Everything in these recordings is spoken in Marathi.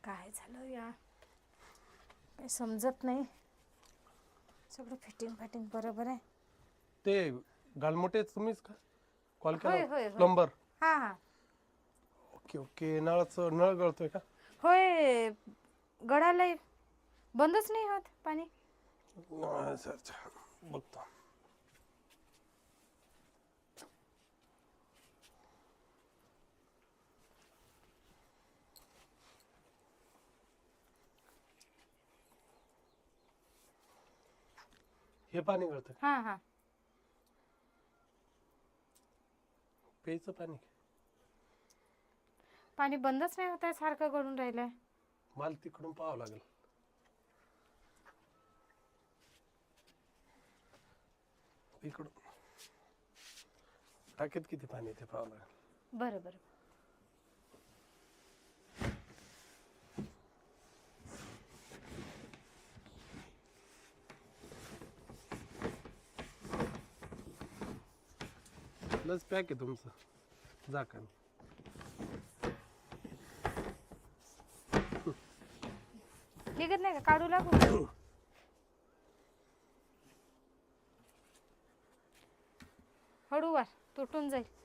काय झालं या, काही समजत नाही. सगळं फिटिंग बरोबर आहे. ते गालमोटे तुम्हीच का कॉल होय केला? होय प्लंबर. हां हां ओके ओके. नळ गळतोय का? होय, गळालंय, बंदच नाही होत पाणी. अच्छा बघतो. हे पाणी गळतंय. हां हां प्यायचं पाणी पाणी बंदच नाही होत आहे, सारखं गळून राहिलंय. मला तिकडून पाहावं लागेल. इकडून टाकीत किती पाणी ते पाहावं लागेल. बरं बरं. लस पॅक आहे तुमचं झाकण. निघत नाही का, काढू लागू? हळूवार तुटून जाईल.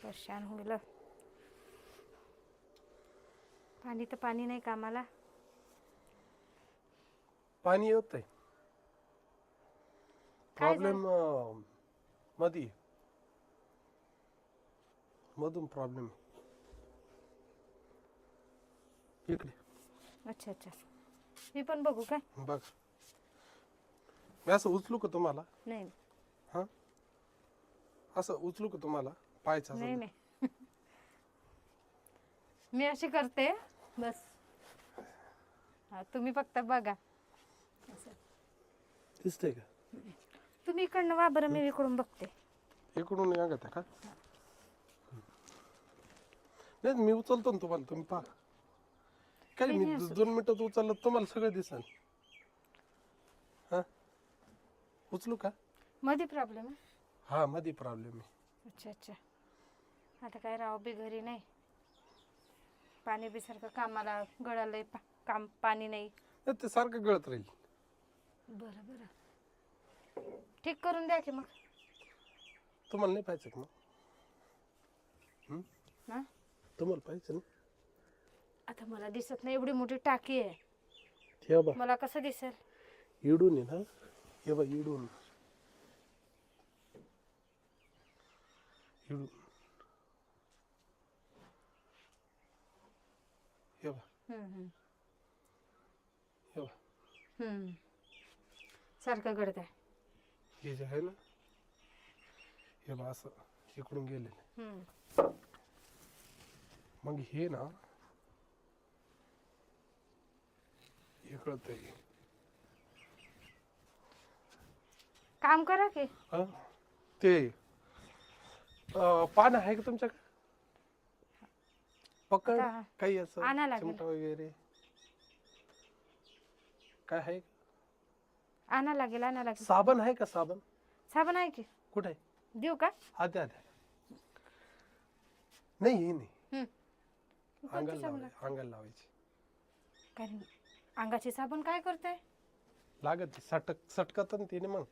परेशान होऊन गेलं. पाणी तर पाणी नाही कामाला. पाणी येत आहे. काय प्रॉब्लेम मधी मधून प्रॉब्लेम इकडे. अच्छा अच्छा, मी पण बघू काय? बघ, मी असं उचलू का तुम्हाला? नाही हा, असं उचलू का तुम्हाला? पायचा नाही नाही मी अशी करते बस. हा, तुम्ही फक्त बघा. दिसतंय का? तुम्ही इकडनं वा बरं, मी इकडून बघते. इकडून लागत आहे का? नाही मी उचलतो ना तुम्हाला, तुम्ही पहा. काय मी 2 मिनिटात उचललं तुम्हाला सगळं दिसेल. हा, उचलू का? मध्ये प्रॉब्लेम आहे. हा, मध्ये प्रॉब्लेम आहे. अच्छा अच्छा, आता काय राव बी घरी नाही, पाणी बी सारखं कामाला गळालंय, काम पाणी नाही. ते सारखं गळत राहील. बरं बरं, ठीक करून द्या की मग. तुम्हाला नाही पाहिजे का मग? हां, तुम्हाला पाहिजे ना? आता मला दिसत नाही, एवढी मोठी टाकी आहे, हे बा मला कसं दिसेल? इडून आहे ना, हे बा इडून इडून हे बा हे बा सारखं गळत आहे. हे जे आहे ना, हे बा असं इकडून गेलेलं. मग हे ना इकडं काम करा की. ते पान आहे का तुमच्याकडे? पकड आता काही असं आणा लागेल. चिमटा वगैरे काय आहे? आणा लागेल. साबण आहे का? साबण आहे की, कुठे आहे? देऊ का? द्या. नाही हे नाही, कोणती साबण लागते? अंगाला लावायची. काय अंगाची साबण काय करताय? लागत सटकत ना तिने, मग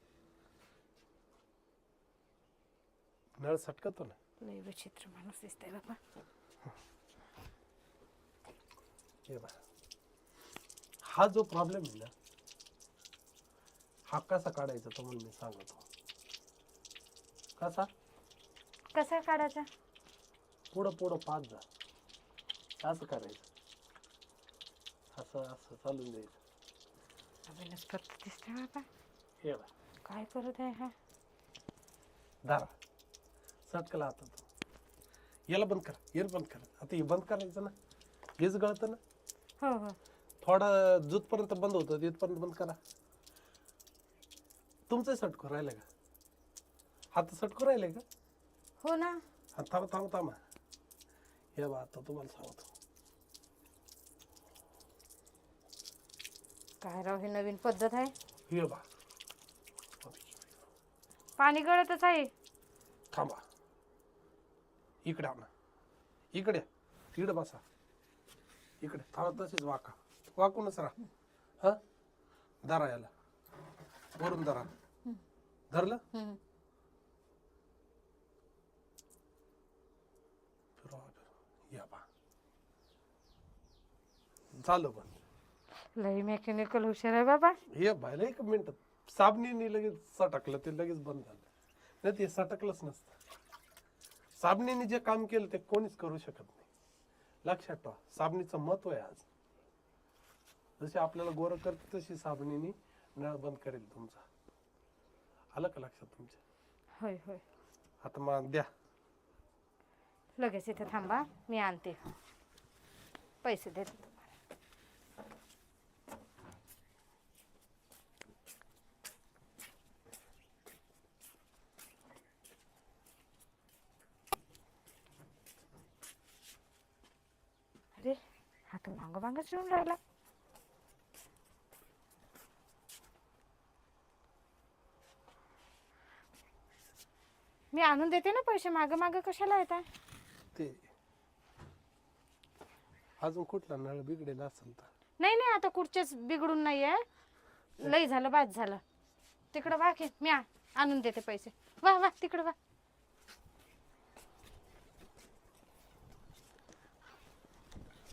नळ सटकतो ना. लय विचित्र माणूस दिसतंय बाबा. हे बघा, हा जो प्रॉब्लेम आहे ना, हा कसा काढायचा तुम्हाला मी सांगतो. कसा काढायचा? पुढं पाच जा, असं करायचं, असं चालून द्यायचं. नवीनच पद्धत दिसते बाबा. हे बघा, काय करत आहे हा? दारा सटकला आता तो. याला बंद कर. आता हे बंद करायचं ना, हेच गळतं ना. हो थोडा जुतपर्यंत बंद होतं, तिथपर्यंत बंद करा. तुमचं सटकू राहिलं का? हात सटकू राहिले का? हो ना. थांबा. हे बा, आता तुम्हाला सांगतो. काय राव, ही नवीन पद्धत आहे. ये बा पाणी गळतच आहे. थांबा, इकडे आणा, इकडे इकडे बसा, इकडे थांबा, तसेच वाका, वाकूनच राहा. हा, धरा याला, वरून धरा. धरलं? हम्म. फिरवा, फिरवा. या बा, झालं पण. लई मेकॅनिकल हुशार आहे बाबा. हे बायला 1 मिनिट, साबणीने लगेच सटकलं ते, लगेच बंद झालं. नाही ते सटकलंच नसतं. साबणीने जे काम केलं ते कोणीच करू शकत नाही. लक्षात ठेवा, साबणीचं महत्व आहे आज. जसे आपल्याला गोरं करते तशी साबणीने नळ बंद करेल तुमचा. आलं का लक्षात तुमच्या? होय होय. आता मग द्या. लगेच इथे थांबा, मी आणते, पैसे देते तुम्हाला. अरे हा तर मागं मागंच येऊन राहिला. मी आणून देते ना पैसे, मागं मागं कशाला येतात? ते अजून कुठला नळ बिघडेल असेल तर. नाही नाही, आता कुठचेच बिघडून नाहीये. लई झालं, बाद झालं. तिकडं वा की, मी आणून देते पैसे. वा वा, तिकडं वा.